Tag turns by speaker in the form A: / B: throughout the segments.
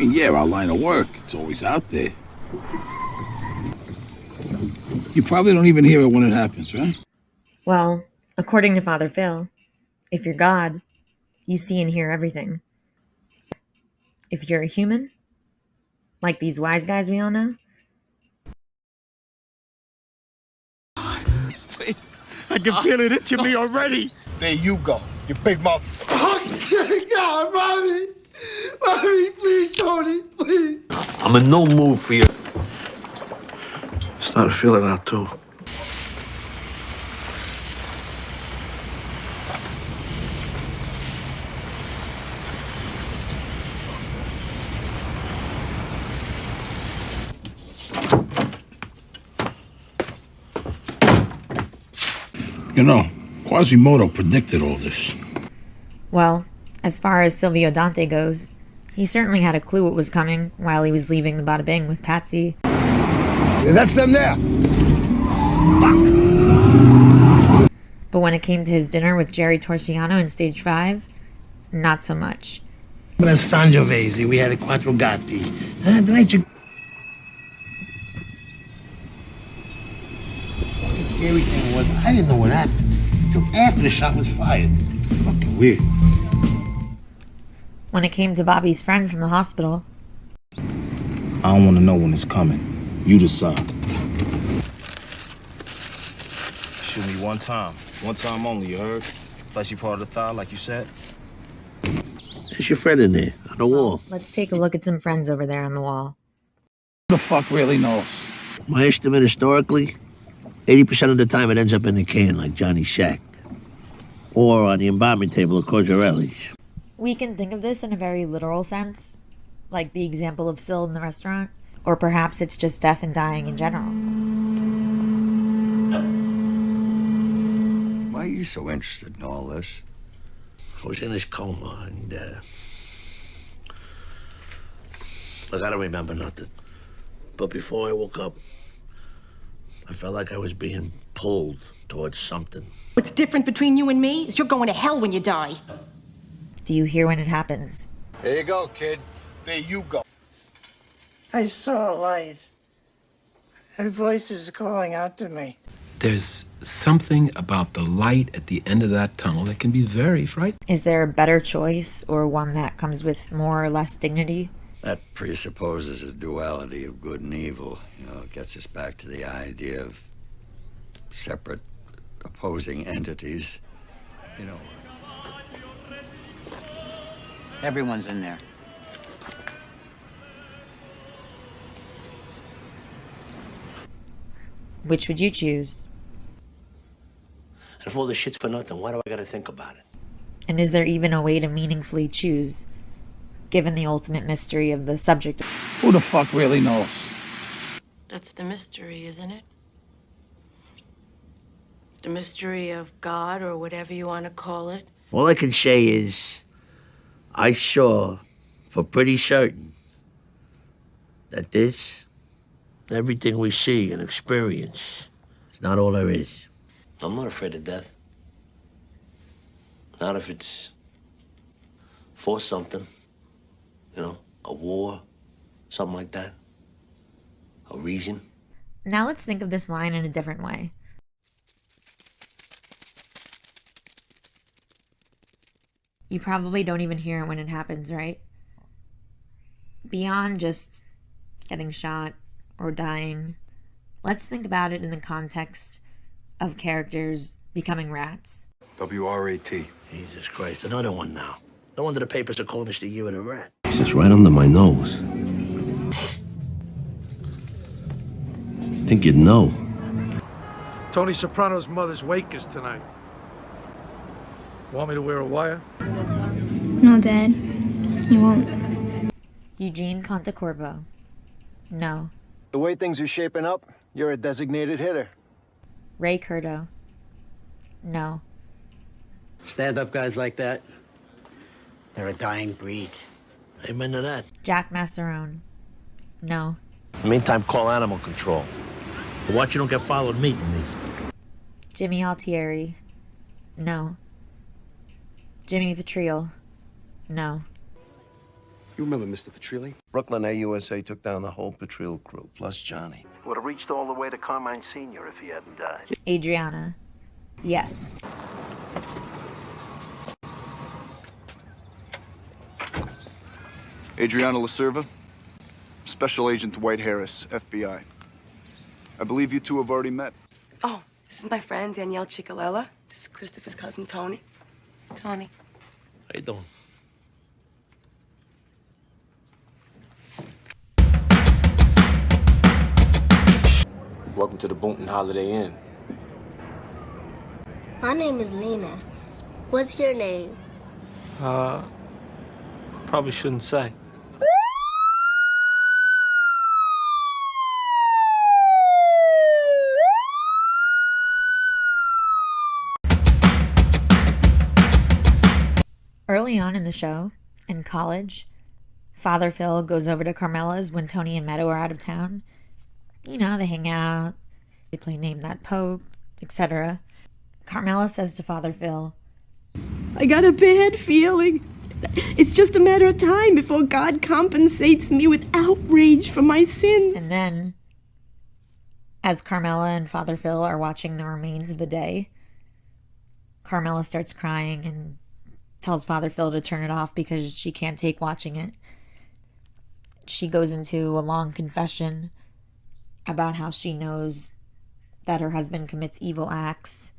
A: mean, yeah, our line of work, it's always out there. You probably don't even hear it when it happens, right?
B: Well, according to Father Phil, if you're God, you see and hear everything. If you're a human, like these wise guys we all know,
C: Please. I can feel it itching me already.
A: There you go, you big mouth.
C: Oh, God, Mommy. Mommy, please, Tony, please.
D: I'm in no mood for you.
E: Started to feel it out, too.
A: You know, Quasimodo predicted all this.
B: well, as far as Silvio Dante goes, he certainly had a clue what was coming while he was leaving the Bada Bing with Patsy.
A: Yeah, that's them there.
B: But when it came to his dinner with Gerry Torciano in Stage 5, not so much.
F: Una Sangiovese, we had a quattro gatti. Tonight you... The scary thing was, I didn't know what happened until after the shot was fired. It's fucking weird.
B: When it came to Bobby's friend from the hospital,
F: I don't want to know when it's coming. You decide.
G: Shoot me one time. One time only, you heard? Fleshy part of the thigh, like you said.
E: There's your friend in there, on the wall.
B: let's take a look at some friends over there on the wall.
A: Who the fuck really knows?
E: My estimate historically, 80% of the time it ends up in the can, like Johnny Shack. Or on the embalming table of Corgerelli's.
B: We can think of this in a very literal sense, like the example of Syl in the restaurant, or perhaps it's just death and dying in general.
H: Why are you so interested in all this?
E: I was in this coma, and, look, I don't remember nothing. But before I woke up, I felt like I was being pulled towards something.
I: What's different between you and me is you're going to hell when you die.
B: Do you hear when it happens?
A: There you go, kid. There you go.
J: I saw a light, and voices calling out to me.
K: There's something about the light at the end of that tunnel that can be very frightening.
B: Is there a better choice, or one that comes with more or less dignity?
H: That presupposes a duality of good and evil. You know, it gets us back to the idea of separate, opposing entities. You know.
L: Everyone's in there.
B: Which would you choose?
E: And if all this shit's for nothing, why do I gotta think about it?
B: And is there even a way to meaningfully choose, given the ultimate mystery of the subject?
A: Who the fuck really knows?
M: That's the mystery, isn't it? The mystery of God, or whatever you want to call it.
E: All I can say is, I saw for pretty certain that this, everything we see and experience, is not all there is. I'm not afraid of death. Not if it's for something, you know, a war, something like that, a reason.
B: Now let's think of this line in a different way. You probably don't even hear it when it happens, right? Beyond just getting shot or dying, let's think about it in the context of characters becoming rats.
E: W-R-A-T. Jesus Christ, another one now. No wonder the papers are calling us the year of the rat. It's just right under my nose. Think you'd know.
N: Tony Soprano's mother's wake is tonight. Want me to wear a wire?
O: No, Dad. You won't.
B: Eugene Contecorvo. No.
P: The way things are shaping up, you're a designated hitter.
B: Ray Curto. No.
F: Stand-up guys like that, they're a dying breed.
E: Amen to that.
B: Jack Masserone. No.
E: In the meantime, call animal control. But watch you don't get followed meeting me.
B: Jimmy Altieri. No. Jimmy Petriel. No.
Q: You remember Mr. Petrilli?
R: Brooklyn AUSA took down the whole Patril crew, plus Johnny.
S: Would have reached all the way to Carmine Sr. if he hadn't died.
B: Adriana. Yes.
T: Adriana LaServa, Special Agent Dwight Harris, FBI. I believe you two have already met.
U: Oh, this is my friend Danielle Ciccolella. This is Christopher's cousin Tony. Tony.
E: How you doing?
Q: Welcome to the Boonton Holiday Inn.
V: My name is Lena. What's your name?
Q: Probably shouldn't say.
B: Early on in the show, in college, Father Phil goes over to Carmela's when Tony and Meadow are out of town. You know, they hang out, they play Name That Pope, etc. Carmela says to Father Phil,
W: I got a bad feeling. It's just a matter of time before God compensates me with outrage for my sins.
B: And then, as Carmela and Father Phil are watching the remains of the day, Carmela starts crying and tells Father Phil to turn it off because she can't take watching it. She goes into a long confession about how she knows that her husband commits evil acts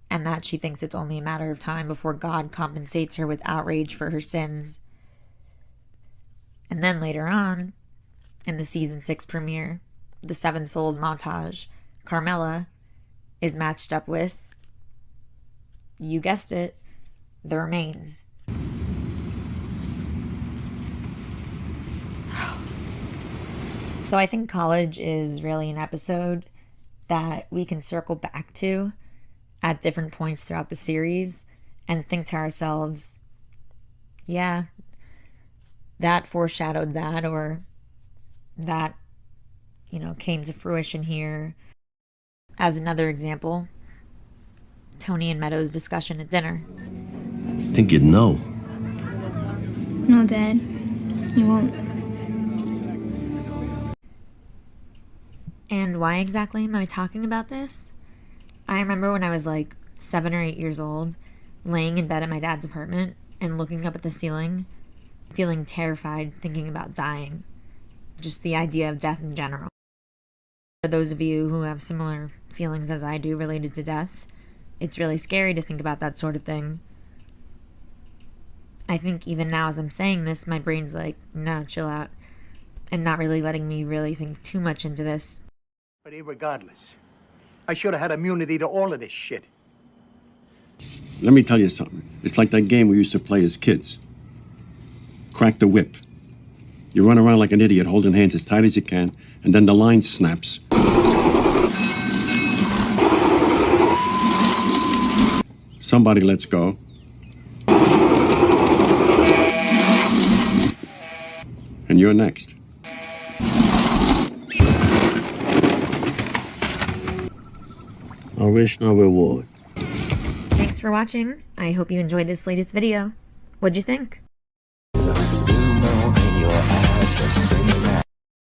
B: and that she thinks it's only a matter of time before God compensates her with outrage for her sins. And then later on, in the season 6 premiere, the Seven Souls montage, Carmela is matched up with, you guessed it, the remains. So I think College is really an episode that we can circle back to at different points throughout the series and think to ourselves, yeah, that foreshadowed that, or that, you know, came to fruition here. As another example, Tony and Meadow's discussion at dinner.
E: I think you'd know.
O: No, Dad. You won't.
B: And why exactly am I talking about this? I remember when I was like 7 or 8 years old, laying in bed at my dad's apartment and looking up at the ceiling, feeling terrified, thinking about dying. Just the idea of death in general. For those of you who have similar feelings as I do related to death, it's really scary to think about that sort of thing. I think even now as I'm saying this, my brain's like, no, chill out, and not really letting me really think too much into this.
X: But irregardless, I should have had immunity to all of this shit.
Y: Let me tell you something. It's like that game we used to play as kids. Crack the whip. You run around like an idiot holding hands as tight as you can, and then the line snaps. Somebody lets go. And you're next.
E: No risk, no reward.
B: Thanks for watching. I hope you enjoyed this latest video. What'd you think?